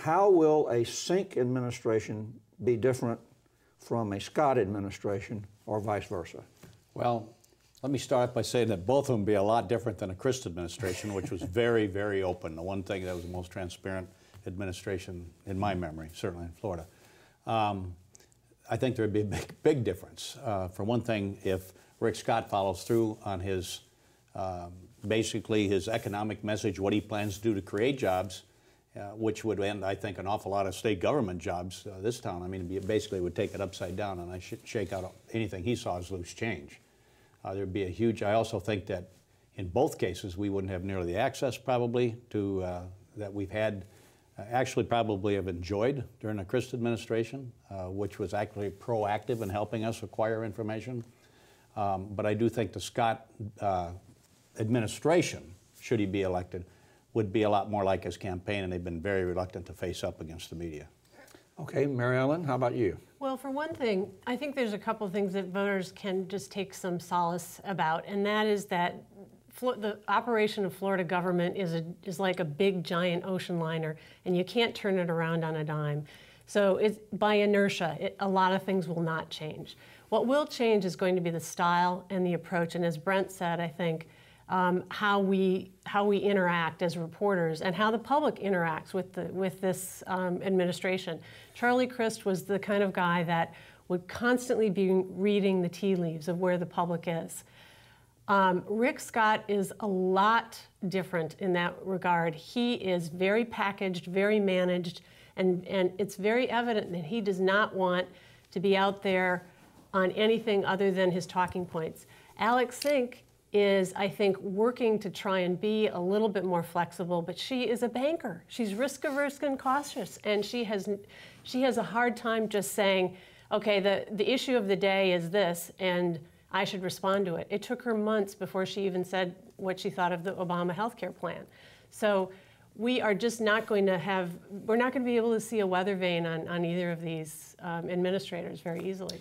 how will a Sink administration be different from a Scott administration or vice versa? Well, let me start by saying that both of them be a lot different than a Christ administration, which was very, very open. The one thing that was the most transparent administration in my memory, certainly in Florida. I think there would be a big difference. For one thing, if Rick Scott follows through on his, basically his economic message, what he plans to do to create jobs, which would end, I think, an awful lot of state government jobs this town. I mean, it basically would take it upside down, and I should shake out anything he saw as loose change. There'd be a huge, I also think that in both cases, we wouldn't have nearly the access probably to, that we've had, actually probably have enjoyed during the Christ administration, which was actually proactive in helping us acquire information. But I do think the Scott administration, should he be elected, would be a lot more like his campaign, and they've been very reluctant to face up against the media. Okay, Mary Ellen, how about you? Well, for one thing, I think there's a couple of things that voters can just take some solace about, and that is that the operation of Florida government is like a big, giant ocean liner, and you can't turn it around on a dime. So it's, by inertia, a lot of things will not change. What will change is going to be the style and the approach, and as Brent said, I think, how we interact as reporters and how the public interacts with this administration. Charlie Crist was the kind of guy that would constantly be reading the tea leaves of where the public is. Rick Scott is a lot different in that regard. He is very packaged, very managed, and it's very evident that he does not want to be out there on anything other than his talking points. Alex Sink is, I think, working to try and be a little bit more flexible, but she is a banker. She's risk-averse and cautious, and she has a hard time just saying, okay, the issue of the day is this, and I should respond to it. It took her months before she even said what she thought of the Obama healthcare plan. So we are just not going to have, we're not going to be able to see a weather vane on either of these administrators very easily.